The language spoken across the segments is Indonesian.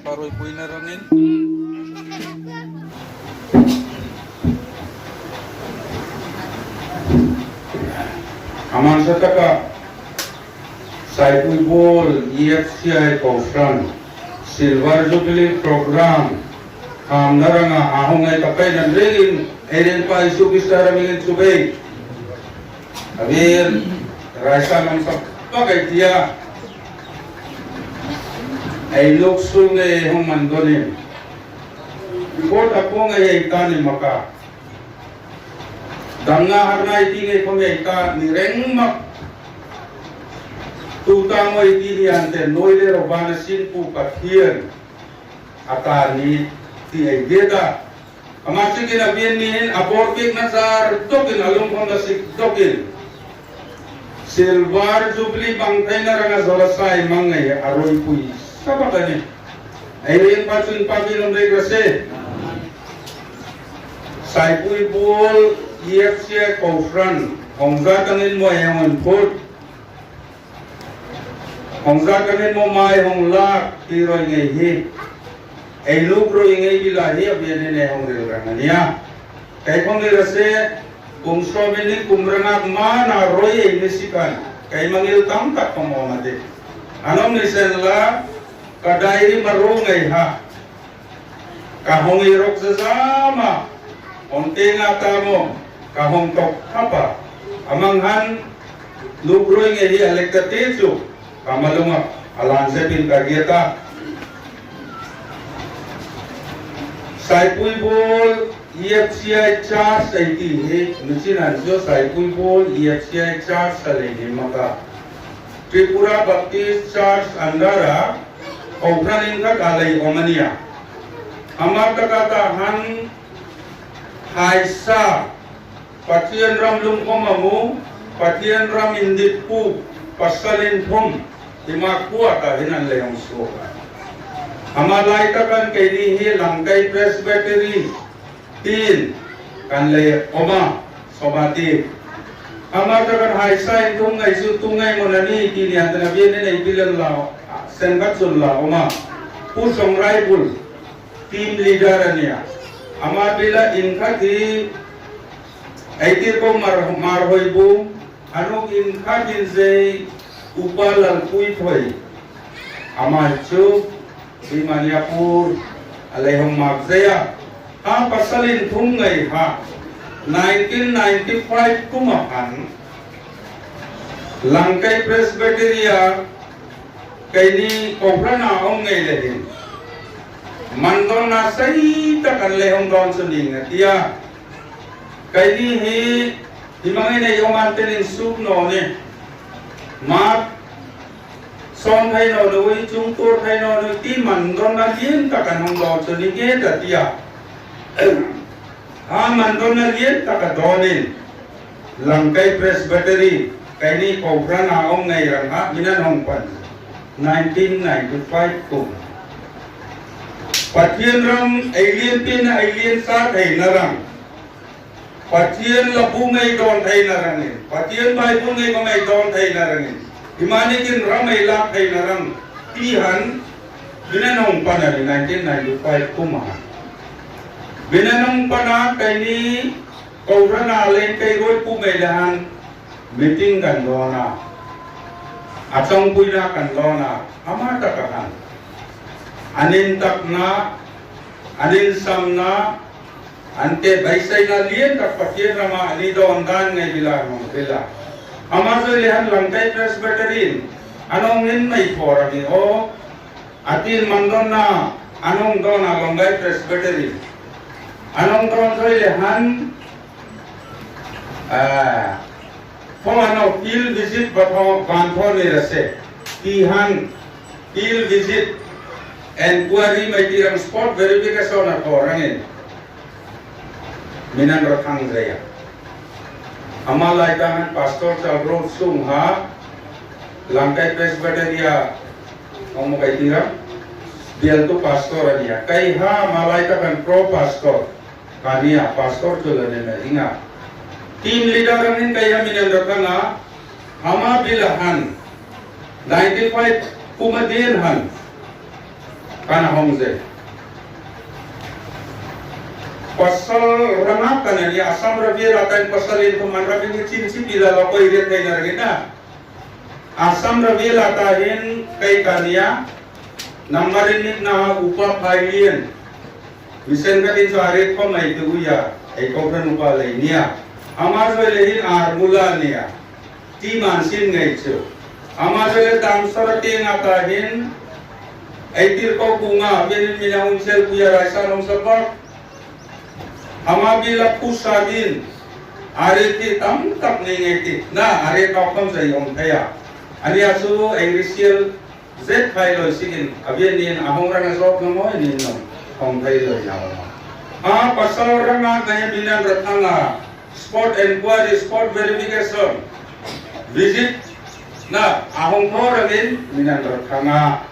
Paroy puy na rangin. Aman sa taka Saipul Bol EFCI Conference Silver Jubilee Program naranga ahong ay tapay ng ringin ayun pa isubis na ramingin subay Amir Raisa ng pagpagay tiya ay luksul ngay hong mandonin Bot ako ngay ikanin maka Danga harna itingay pamiyay ni rengmak tutang mo itiniante noile robana sinpu kathian atani ti aideta amasi kinabian nihin abortik nasar tokin alung kong nasik tokin silver jubilee bangkay na ranga zolasay mangay aroy puy sabakani ayrin patsun pabilong regrese Saipul Bol EFCI Conference hongzatangin mo ayang put hongzatangin mo may hongla tiroy ngay hi ay lukro ngay bilahi abiyanin ay hongrilrangan niya kay kongrese kung sominin kumrangak mana roy ay nisikan kay mangiltang tak pamamadi anong nisenla kadayri marungay ha kahongirok sa sama onti nga tamo kahong tok hapa amanghan lukro ngay hi alekatitso kamalunga alansepin kagieta Saipul Bol EFCI charge ay tihi nusinan so Saipul Bol EFCI charge salini maka Tripura Baptist Church Andara Obranin ka kalay omania amata katahan haisa patian ram lungkomamu patian ram inditpu pasalin hum Imakua ka hinan layong suka. Amalay ka kan kay nihi langkay presbytery tin kan lay oma somati. Amata kan haisa tungay sutungay mo nani kini antana biyen na ibilan lao sengat sulla oma pusong raibul team leader niya. Amabila inkati aitir ko marhoy bu anu inkatin say upalan puitoy amacho di Maniapur alayhong magzaya pasalin tungay ha 1995 kumahan langkay presbyteria kay ni kobra na ong ngaylehin mandon na sayita kan lehong doon suningat iya kay ni di mga na yung mantenin sugno ni mat son hay no nuwi chung tur hay no nu ti man don na lien ta kan hong do so ni ge da tia man don na lien ta ka donin langkay presbytery kay ni kobra na ong ngay rang ha minan hong pan 1995 ko patien ram alien pin alien sa hay narang patien labungay don thay narangin patien bay bungay kamay don thay narangin imanikin ramay lak thay narang tihan binanong pana ni 1995 kumaha binanong pana kay ni kobra na len kay roy pumailahan meeting kan dona atong puina kan dona amata kahan anintak na aninsam na ante baisay na liyan kapatid rama ani doon dan ngay bilang bila amaso lihan langkay presbyterin anong hin may forum o atin mandon na anong doon na langkay presbyterin anong doon so lihan kung ano field visit bato kanto ni rase tihan field visit enquiry may tirang spot verification na korangin minan rathang zaya amalay tangan pastor Chalbro Sungha langkay presbyteria ngomong kay tira dia tu pastor dia kay ha malay tangan pro pastor kania pastor tulan na inga team leader rin kaya minan rathang ama bilahan 95 kumadinhan kana hongze pasal rangap kana ni asam rabi rakan pasal itu man rabi ni cin bila loko irit kai nargina asam rabi latahin kai kania namarin na upa phailien visen ka din sarit ko mai tu ya ai ko ran upa leinia amar lehin armula nia ti mansin ngai chu amar le tam sarate ngatahin ai tir ko bunga benin minaun sel puya raisa nom sabak amabila pusadin areti tam tak ningeti na are kaukom sai om thaya ani asu englishil z file sigin abian nin ahong rang asok mo nin no om thai lo ya pasal rang ngaya binan ratanga spot inquiry spot verification visit na ahong thoragin binan ratanga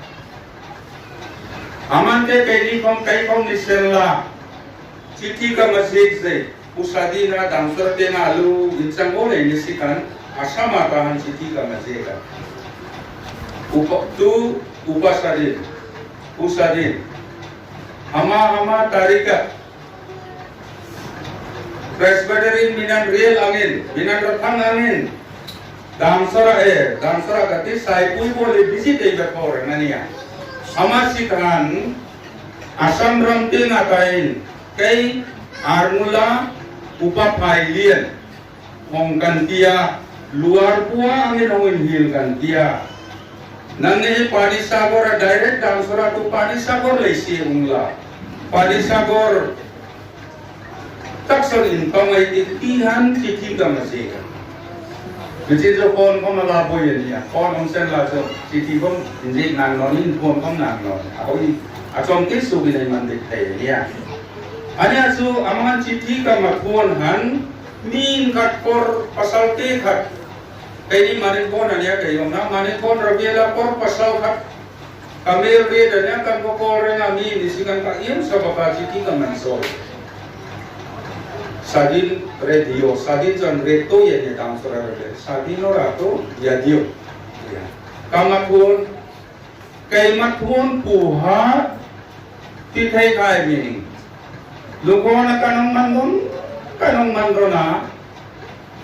aman ke kai kom nisela चिट्ठी का मैसेज से उसादी ना दांसर के ना आलू इंसान को नहीं निशिकान आशा माता हन चिट्ठी का मैसेज का उपासादी उसादी हमा तारीखा प्रेसबेटरीन बिना रियल angin बिना रथांग angin दांसरा गति साइपुई बोले बिजी दे बेपोर ननिया हमा सिकान असम रंती नाकाइन kay armula upa phailien hong kantia luar pua angin hongin hil kantia nange Padisagor direct dansora tu Padisagor leisi ungla Padisagor takson income ay titihan chithi ka masika bici jo kon ko malabo yan ya kon ong sen la jo chithi ko hindi nang nonin kon ko nang non ako i achom ke subi nay mandik tay ya ani asu amangan chithi ka makuan han min katkor pasal te khat kay ni manin kon ania kay na manin kon rabela kor pasal khat kamel re danya kan ko re na min disikan ka iem sa baba chithi ka mansor sadin radio sadin jan reto ye ni dam sora re sadin ora to ya dio ya kamakun kay makuan puha tithai kai min Lukona kanong mandona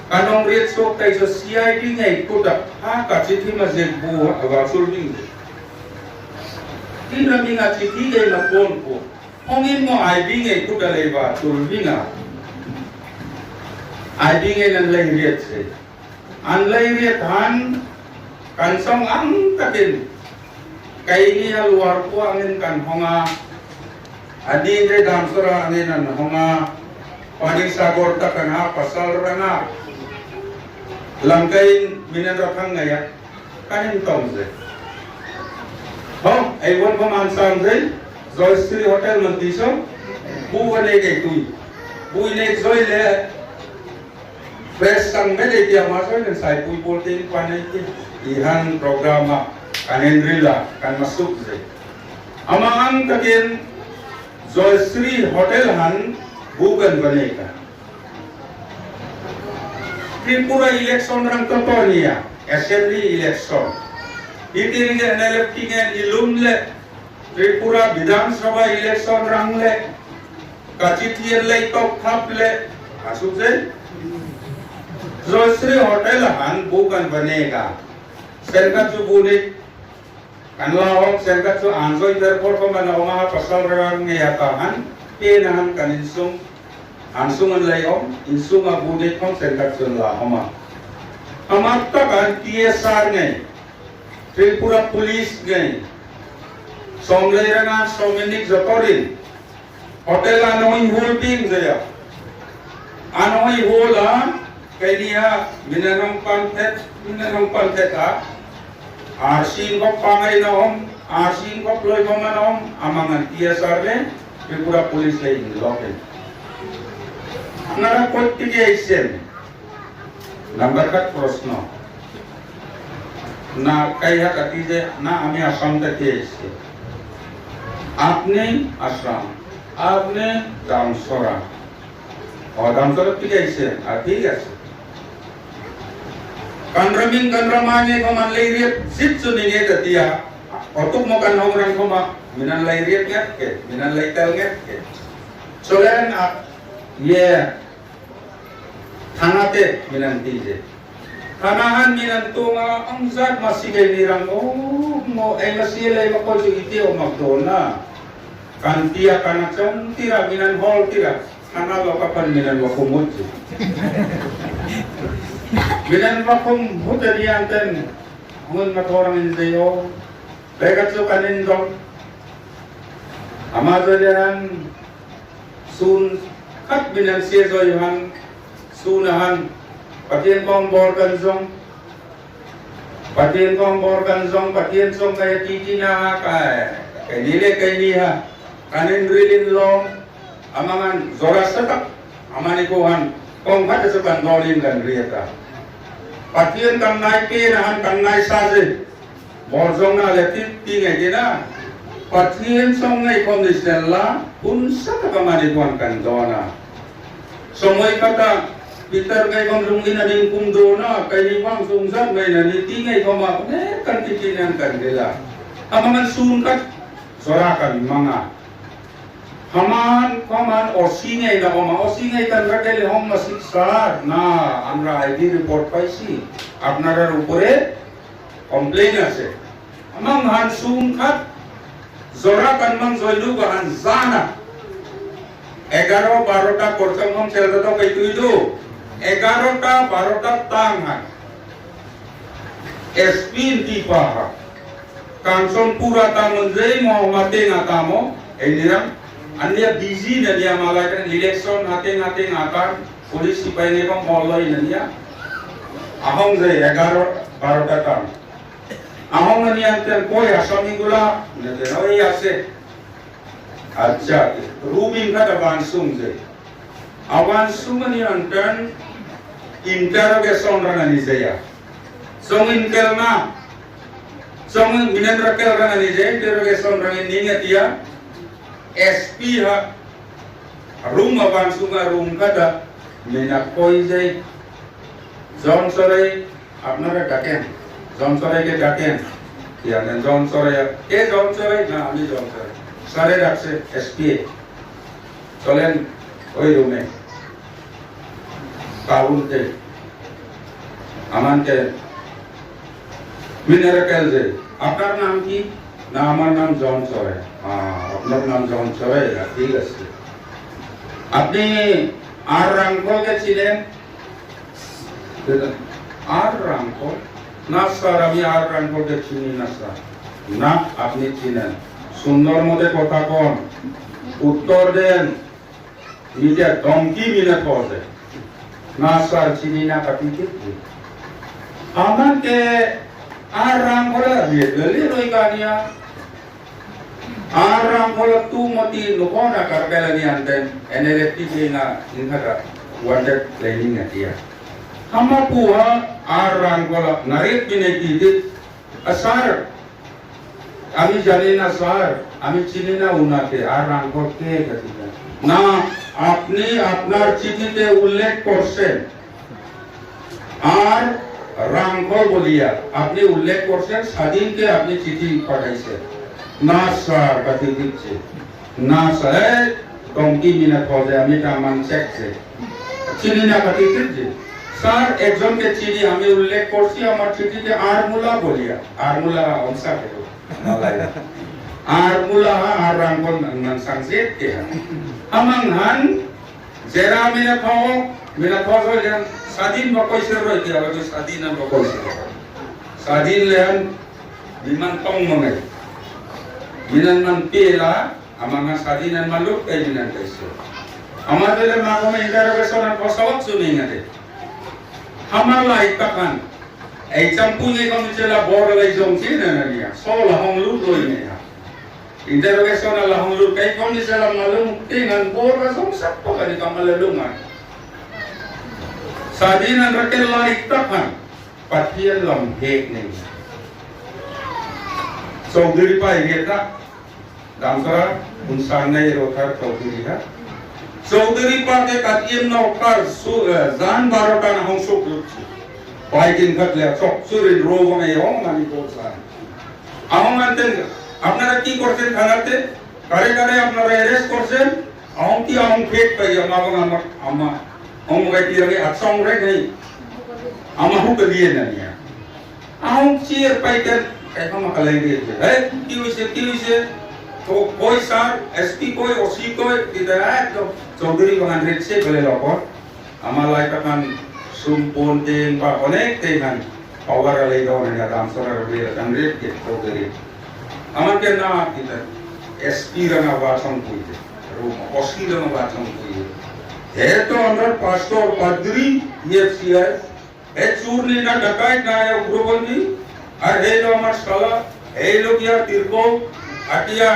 kanong retso kay sa CID ngay kuda ha ka chithi mazeg bu aga sulbing tinami nga chithi ngay na pon ko hongin mo ID ngay kuda leba sulbinga ID ngay nan lay riet se an lay riet han kansong ang katin kay niya luar po angin kan honga adi de damsura angin honga Padisagor ta kana pasal ranga langkain minan rakhang ngaya kanin tongse ho ai won ko man sam dei Joystree hotel mantiso bu wane ke tui bu ne joy le fresh sang me de dia ma soy den sai pui bolte panai ke ihan programa kanen rila kan masuk se amang takin Joystree hotel han bukan boneka. Tripura election rang totonia, assembly election. Iti ringe electingen ilumle, Tripura Vidhan Sabha election rangle, kachitian lay top kaple, asuk se. Joystree hotel han bukan boneka. Serkat subunit, kanlawak serkat su ansoy terpor pemanawa pasal rang ngayatahan. Penahan kaninsung ansungan layom insunga budek kong serkat la hama amata kan TSR ngai Tripura police ngai songlay ranga somenik zotorin hotel anoy hulping jaya anoy hola kaya minanong pantet ha arsin ko pangay naom arsin ko ploy ko manom amangan TSR le Tripura police lay local. Nara kotti ke isen. Number kat prosno. Na kaya katije na ami asam ta ke isen. Apne asam, apne damsora. और damsora ke isen. ठीक है. Kanramin kanramane ko man lay sip suninge tatia. otuk mo kan hong koma minan lay riet ngat ke minan lay tel ngat ke solen ye thanate minan tije Kanahan minan tunga ang zat masigay nirang mo ay masilay makol yung iti o magdona kantiya kanacang tira minan hall tira kanalo kapan minan wakumot minan wakumot diyanten ngun matorang indayo lekat so kanindong amadalian sun kat minan siyazoyhan sunahan Patien kong borgan zong, patien song kaya titi na kay nile kay niha, kanin rilin long, amangan zoras tatak, amanikuhan, kong hata sa kandolin kan riyata. Patien kang nai pinahan kang nai sazi, borzong na letit tingay gina, patien song ngay kondisyon la, unsa ka kamanikuhan kandona. Somoy kata, Peter kay kong rungin na ning kumdona, kay liwang sungzat may naniti ngay koma, kan titinan kan nila. Amangan sungkat, sorakan mga. Haman, koman, o singay na koma, o singay kan rakeli hong masiksar na amra ID report pa isi. Apnara rupure, complain ase. Amang han sungkat, sorakan mang zoylugahan zana. 11-12 korsang hong selda to kay tuido. 11-12 tangan SP di paha kanson pura tamun zai mau mate ngatamo enirang ania busy na dia malaikan election hate ngatan polis sipai ne bang moloi na dia ahong zai 11-12 tang ahong ni anten koi asami gula na de oi ase acha rubin kada bansung zai awan sumani anten interrogation rana ni zaya song inkel na song minan rakel rana ni zaya interrogation rana ni ngatia SP ha room awan sunga room kada minak koi zai John Soray apnara daken John Soray ke daken ya nan John Soray John Soray na ami John Soray sare rakse SP solen oi room Kabul के अमान के मिनेरा कैसे आपका नाम की ना हमारा नाम जॉन सर है अपना नाम जॉन सर है ठीक है अपने आर रंगों के चिने आर रंगों ना सर अभी आर रंगों के चिनी ना सर ना अपने चिने सुंदर मोदे कोटा कौन उत्तर देन नीचे डोंकी मिने पौधे Nasar sini nak kapitik, aman ke arang kola dia beli roikania, arang kola tu mati nukona karpela ni anten, energi bina inhara wanted planning atia. Hama puha arang kola narik bina kidit asar, ami jalina asar, ami sini na unate arang kola ke katika. না আপনি আপনার চিঠিতে উল্লেখ করছেন আর রামঘর বলিয়া আপনি উল্লেখ করছেন স্বাধীনকে আপনি চিঠি পাঠাইছেন না স্যার কাটি দিচ্ছে না স্যার টঙ্কি মিনা খোঁজে আমি টামান চেকছে চিনি না কাটি দিচ্ছে স্যার একজনকে চিঠি আমি উল্লেখ করছি আমার চিঠিতে আরমুলা বলিয়া আরমুলা অংশা কেন Armula arangkon nan sangsit ya. Amanghan jera mina pho yang sadin bakoy sero dia bagus sadinan bakoy sero. Sadin lehan diman tong mangai. Minan man pela amanga sadinan maluk kay minan kaiso. Amar dele magome interrogation an posawak suninga de. Hamala itakan. Ai champungi kami chela bor lai jong sina na dia. Sola hong lu loi ne. Interrogation ala hulur kay kung di sila malung tingan pura song sakto ka di ka malalungan sa di nan rakel laiktakan patiyan lang hek niya so diri pa higita damsara unsan na irotar kauturi ha so diri pa ke katiyem na ukar zan barota na hong suk lutsi paikin katle sok surin rogo na yung maniposan ahong anten আপনারা কি করছেন থানাতে কারে কারে আপনারা অ্যারেস্ট করছেন ahong কি ahong fake kay ama ahong kay tirage atsong re nei ama hu ke liye na niya ahong cheer paiten kay ka makalay ge hey ki wise to koi sar sp koi oc koi tidak to chowdhury bangan red se bole lokor ama lai kan sumpon ting pa onek tengan power alai do na dam sora re kan red ke chowdhury aman ke na kita SP ranga batang puite rumah oski ranga batang puite itu andar pastor padri EFCI churni na dakai na ya ugrobandi ar helo amar sala helo kia tirko atia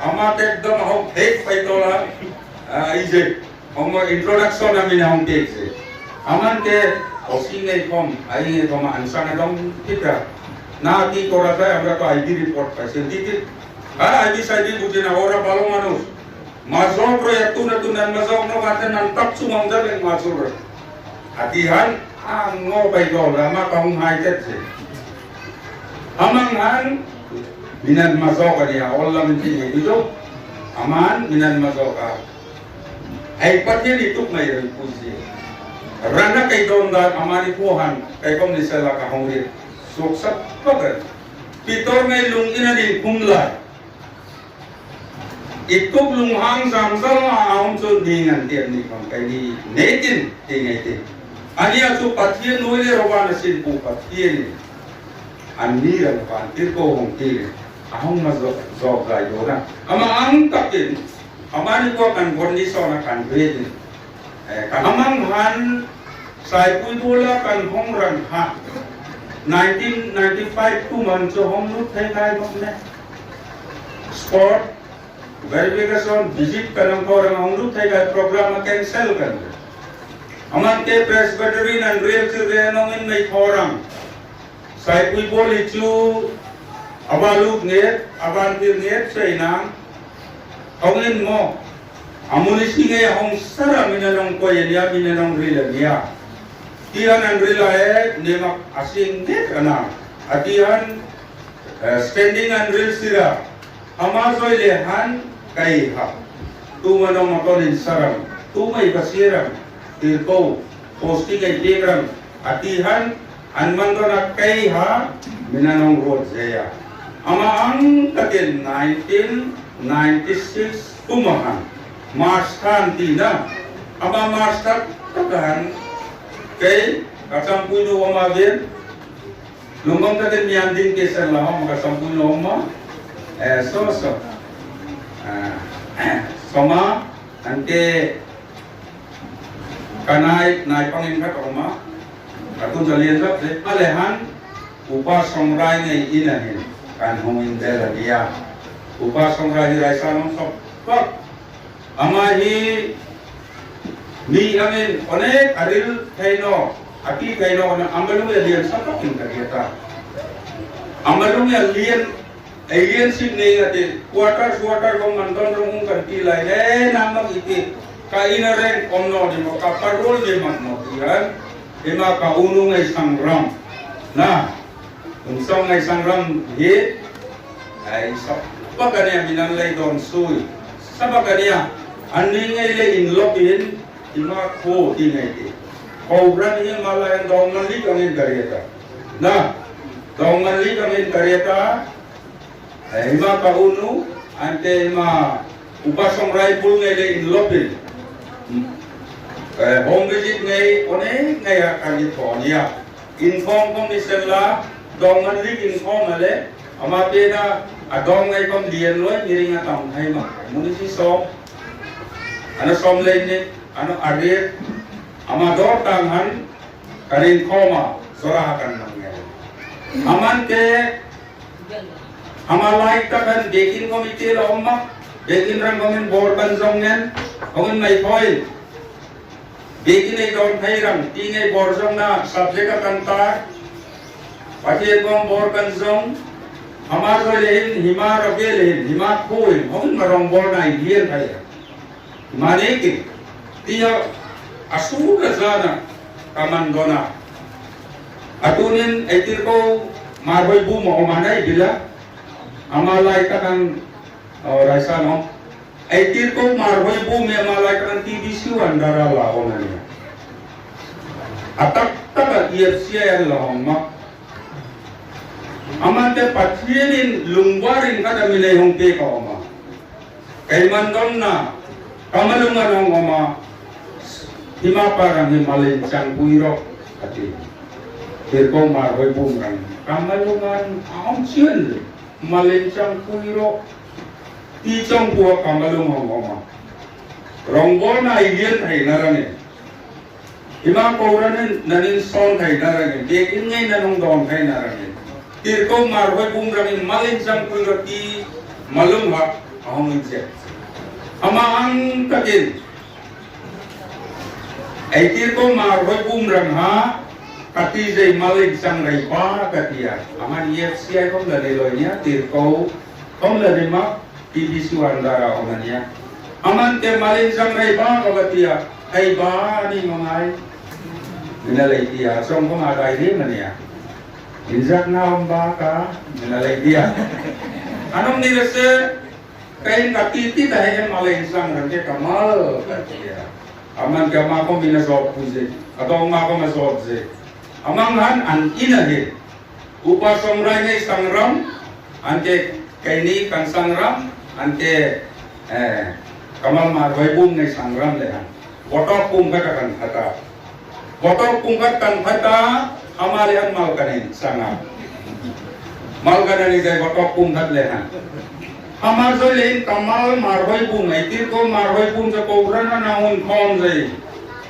amat ekdom hom fake paitola ije hom introduction ami na hom fake aman ke oski nei kom ai nei kom ansana dom kita na ki kora sai amra to ID report paise dikit abi saidi buti na ora balo manus mazok ro yatu na tunan mazok no katen nan tak sumam dal en mazur atihan ngo bai do lama kaum haitet se amang han minan mazok dia Allah menti itu aman minan mazok ai patin itu mai ri puji rana kai don da amani pohan kai kom ni sala ka hongri sok sap pagar pitor mai lungina di kumla ikut lunghang samsal ahom so dengan tiap ni kam kai ni netin tingai ti ani asu patien noile roban sin pu patien ani ran pan tirko hong ti ahom ma zo gai do na ama ang takin amani ko kan bonni so na kan bedi kan amang han sai pui bola kan hong ran ha 1995 tu man so hong lut thai kai mok ne sport verification visit kanang ko orang hongru thai ga program cancel kan aman ke presbyterian and real children in nei forum sai pui boli chu abaluk net abantir net sainang ongin mo amuni singe hong sara minanong ko ya minanong rila dia tian and rila nemak asing net ana atian standing and real sira amazoi lehan kai ha tu manong makonin saram tu mai basiram tirko posti kai tegram atihan anmandona kai ha minanong road zeya ama ang takin 1996 tumahan marstan tina ama marstat takan kai kasampuno wamabir lumang takin mianding kesan lahom kasampuno wama so sama ante kanai nai pangin ka oma atun jalian sap se alehan upa songrai ngai inahin kan homin dela dia upa songrai rai sanong sop pak amahi mi amin onek aril kaino aki kaino na amalu alian sapakin kageta amalu alian alien sip nei ate quarter ko mandon rong kan pilai namak iti kaina ren omno di mo kaparol di magno yan ema ka unung ay sangram na unsong ay sangram hi ay sa pagania minanlay don sui sa pagania aning ay le inlopin ima ko tingay ti kobra ni malayan dong mali kangin karieta na dong mali kangin karieta ima kaunu ante ima upasong rifle ngay le inlopin home visit ngay one ngay akan California inform kong isela dongan lig inform ale ama pena adong ngay kom dian loy ngiring atang hay ma munisi som ano som lane ano arir ama do tanghan karin koma sorahakan nangyay aman ke amalai takan bekin komite la omma bekin rang komin borban zongen komin mai foil bekin ai don thairam tingai borzong na subject kan ta pati kom borban zong amar lehin hima roge lehin hima koin komin marong bor na indian thai mane ki dia asul zana kaman dona atunin aitir ko marboy bu mo manai bila amalai kan raisa no ai tir ko marhoi bu me amalai kan TBC wan dara la onania atak tak IFC la homa amante patienin lungwarin kada milay hong pe ka oma kay mandon na kamalungan hong oma hima parang himalin sang puiro ati tirko marhoi bumrang kamalungan ahong sien malin sang puiro ti chong bua kamalung hong oma rongbo na ilien hay narane hima kouranin nanin son hay narane dekin ngay nanong don hay narane tirko marhoi bumrang malin sang puiro ti malung ha ahong inse ama ang kakin ai tirko marhoi bumrang ha kati jai malik sang rai pa katia aman IFC ai không là loi nya tirko không là ma TBC wandara omania aman te malik sang rai pa katia ai ba ni ngai ina lai dia song ko ma dai ni mania injak na om ba ka ina lai dia anong ni rese kain kati ti dai malik sang ran ke kamal katia aman kama ko mina sob puje atau ma ko ma sob je amanghan an inahe upa somrai nei sangram ante kaini kan sangram ante kamal marhoi bum nei sangram lehan botok pum ka kan hata botok pum ka kan hata amale an mal kanin sanga mal kanani jai botok pum hat lehan amar joi lein kamal marhoi bum nei tir ko marhoi bum ja ko rana na hun khom jai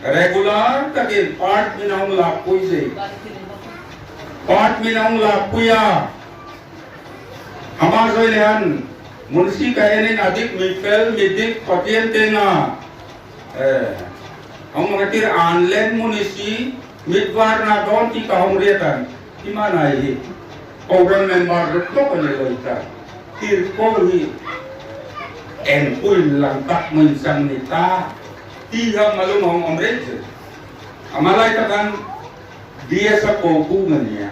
regular takin part minang lapui je part minang lapuya amar joi lehan munsi kainin adik mifel midik patien tenga ang ngatir anlen munisi midwar na don ti kahong retan ti manai kauran member to kanilita tir ko hi en pul lang tak mensan nita tiga malum hong omret amalai kan dia sa koku ngania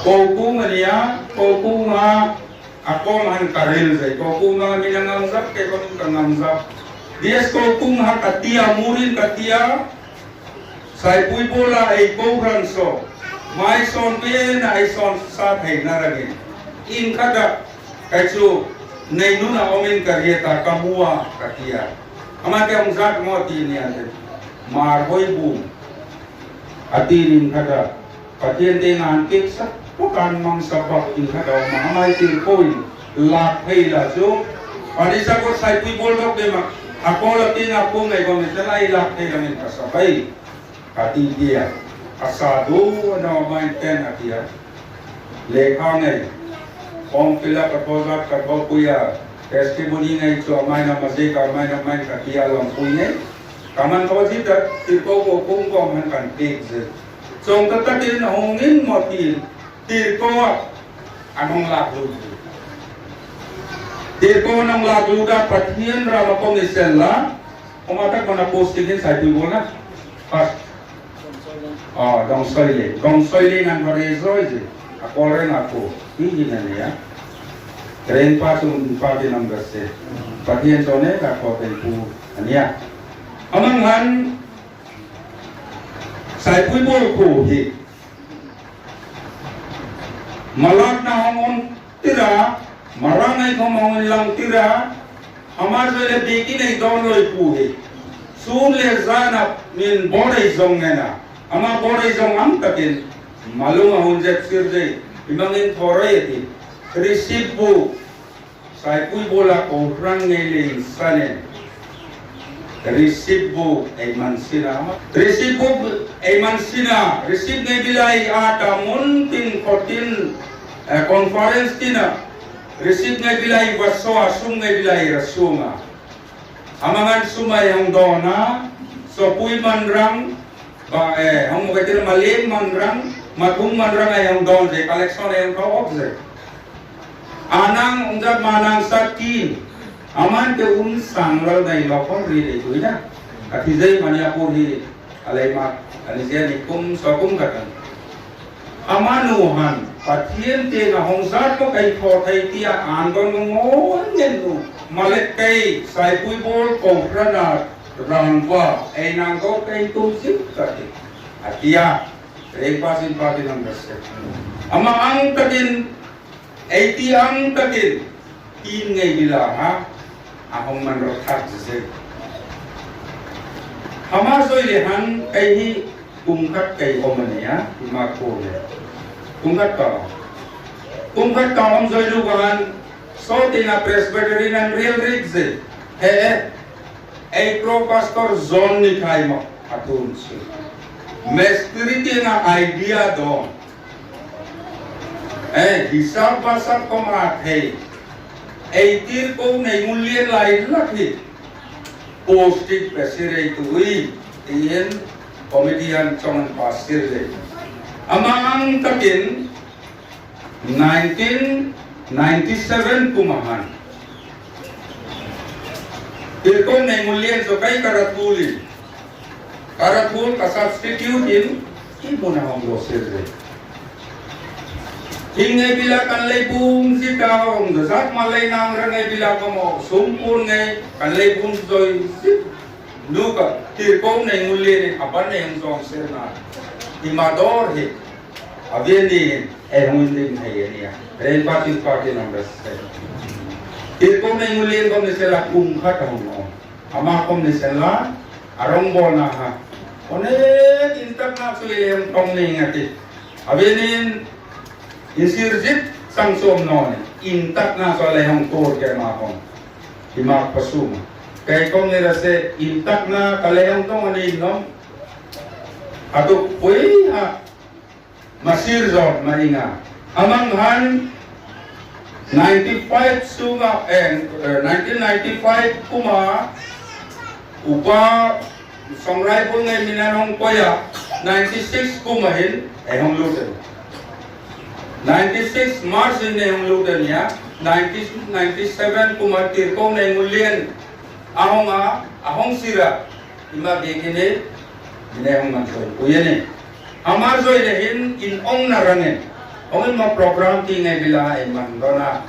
koku nga ako man karel zai koku nga minang zap ke kon kang zap dia koku nga katia murin katia sai pui bola ai kauran so mai son pe na ai son sa thai naragi in kada kaisu nei nuna omin karieta kamua katia amate ang zat mo tinia marhoi bum atinin kada patiente nan keksa bukan mang sabak in kada mamai tirkoi lak hei la so anisa ko sai pui bol dok de ma ako latin ako ngai ko metalai lak hei lamin kasabai kati dia asado na mai ten atia lekha ngai form fill up proposal ka ko puya testimony ngai cho mai na mazi ka mai na mai ka tia long pui ngai kaman ko ji da tirko ko kum ko man kan tik je chong ta tin hongin mo tin tirko anong lagu tirko nang lagu da pathian ra ma ko ni sella omata ko na posting din sai tu bona pas dong soile ngan hore zoje akore na ko ini na ya keren pasung pati number se patian sone ka ko tempu ania amanghan sai pui bol ko hi malak na hongon tira marangai khomong lang tira amar jole deki nei don loi pu hi sun le zana min bodai zong na ama bodai zong am takin malunga hunjet sirje imangin thorai ti receive bu sai pui bola ko rang ngeli sane receive bu ay mansina receive bu ay mansina receive ngai bilai ata muntin kotin conference tina receive ngai bilai waso asum ngai bilai rasuma amangan sumay ang dona so pui manrang ba ang mukatir malim manrang matung manrang ay ang don je collection ay ang object anang unjat manang sakin aman ke sangral dai lokon ri de tuina ati jai maniapur hi alai mak alisia nikum sokum katan amanuhan patien te na hong zat ko kay ko thai tia an don ngon ngen nu malet kay sai pui bol ko prana rangwa ai nang ko kay tu sip ka ti atia rei pasin patin ang dasya ama ang takin ai ti ang takin tin ngai bila ha ahong man ro thak se hama soi le han kay hi kumkat kay omania ima ko le kumkat ka om soi lu kan so tina presbyterian real rigze he ay pro pastor zone ni kay mo atun si mestiriti na idea do hisab basab ko mathe ay tir ko nay mulyan lai lakhi posted pesire tuwi iyan komedian chong pasir le amang takin 1997 kumahan tirko nay mulyan so kay karatuli karatul ka substitute in ibo na hong grosir le Hingay bila kanlay bung si kaong dasat malay nang rangay bila ko mo sumpun ngay kanlay bung soy si nuka tirkong na yung uli apan na yung song sir na imador he abyan din hindi hay niya rin pati ng dasay tirkong na yung uli ko ni sila kumkat ang mo ama kom ni sila arong bo na ha onet intak na suli yung tong ni ngati abyan din insirjit sang somnon intak na so lehong tur kay makong himak pasuma kay kong nila se intak na kalehong tong anin no ato puy ha masir zon mainga amanghan 95 sunga 1995 kuma upa songrai po ngay minanong koya 96 kumahin hong luten 96 March ini yang ludan ya 97 kumatir kong na yung ulian ahong sira ima begini binayang mansoy uyan eh amazoy lehin inong narangin ongin mga program tingay bila ay mandona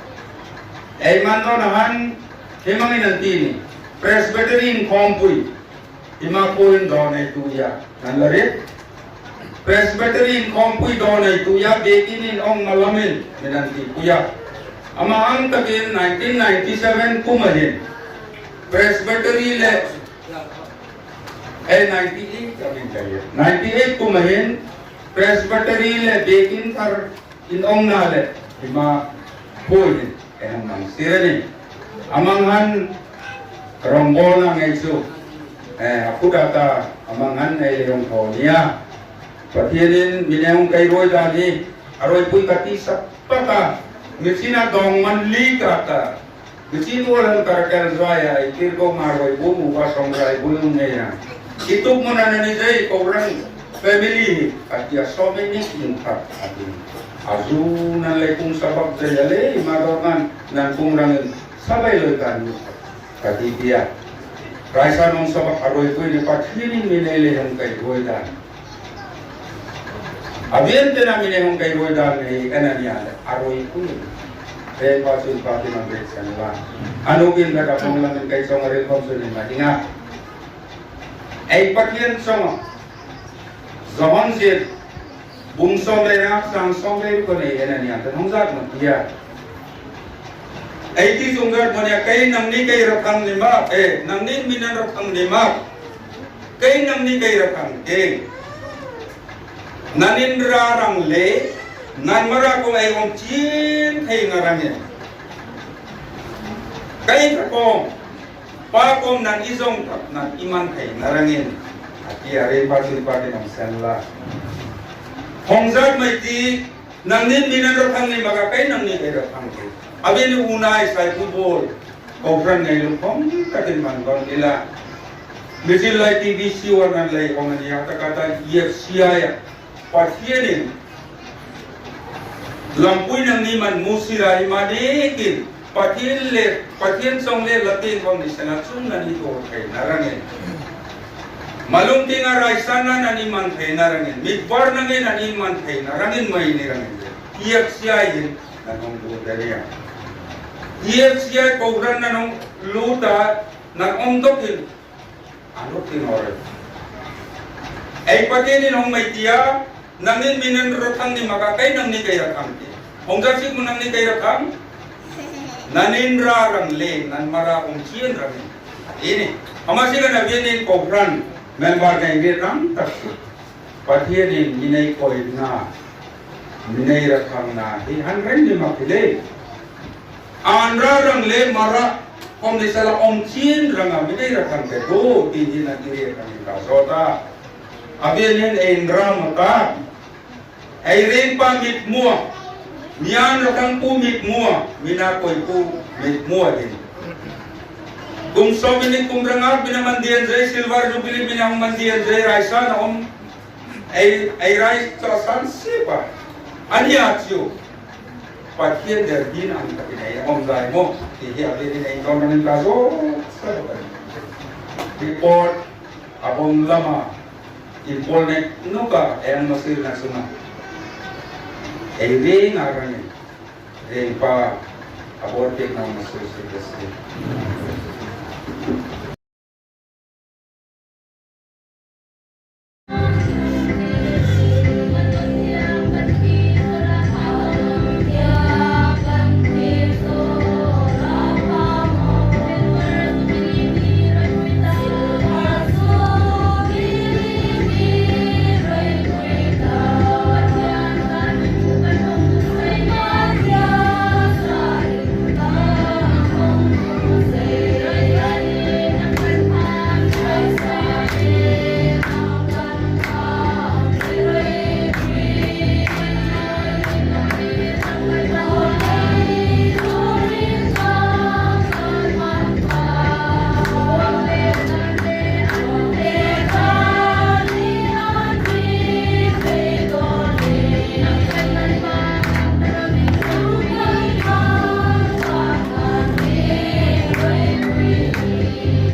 han himangin ang tini presbyterian kompuy ima po yung doon ay tuya nanlarit presbyterian kompuy doon ay tuya bekinin ong malamin minanti kuya ama ang tagin 1997 kumahin presbytery le 98 kami kayo 98 kumahin presbytery le bekin tar inong nale ima puy ang mangsira ni amanghan karonggola ng iso ako data amanghan ay yung niya Patienin minayong kay Roy dani, aroy po'y katisa pata, misina dong manlika ta, misino walang karakter saya, ikir ko maroy bumuka song ray bulong niya. Itog mo na nanizay, kaurang family, at yasomin ni intak atin. Azu nalay kong sabab sa yali, marokan nan kong rangin, sabay loy kanu, katibia. Kaisa nung sabab aroy po'y patienin minayong kay Roy dani. Abiyente namin yung kay Roy Dani kananiya aroy ko yun. Kaya pasin pati ng break sa nila. Ano kin na kapong lang kay Song Aril Thompson yung matinga. Ay patyan Song. Zohon siya. Bungsong layak sang Song Aril ko na kananiya. Tanong saat mo. Iya. Ay ti sunggar mo niya kay nang ni kay rakang lima. Nang ni minarakang lima. Kay nang ni kay rakang king. Naninrarang le, nanmara ko ay kong chin kay ngarangin. Kay kakong, pakong nan isong nan iman kay narangin. At iyarin pati ng sanla. Hongzat may ti, nang nin minanrakang ni magakay nang ni kay rakang kay. Abi ni unay sa kubol, kofran ngayon kong katin man kong nila. Misilay TVC warnan lay kong niya kata EFCI. Pasienin lampuy ng niman musira imadikin patien song le latin kong disanatsung na nito kay narangin malungti nga raisana na niman kay narangin midbar na ngayon na niman kay narangin may nirangin EFCI nanong luta niya. EFCI program nanong luta nag-ondokin ano tinore. Ay pati ninong may tiya nangin minenrotang ni makakay nang ni kayakang ti. Honggasik mo nang ni kayakang naninrarang le nan marakong siyan rami. Ini amasika na binin program member na ibirang takso. Pati rin minay ko na minay rakang na hanggang di makilay. Anrarang le mara om di sala om chin ranga minay rakang kedo tihin na diri kang kasota. Abinin endra maka ay rin pa mit mua. Miyan rakang po mit mua. Minakoy po mit mua din. Kung so minit kung ranga binamandiyan zay silver jubilee binamandiyan zay raisa na om ay rais sa sipa. Aniatyo. Pakian din ang kapinay om dai mo. Tihi abin ay ikaw ng kaso. Report abong lama. Impolnek nuka ang masir na suma. Ay ring arang ring pa aborting ng masir sa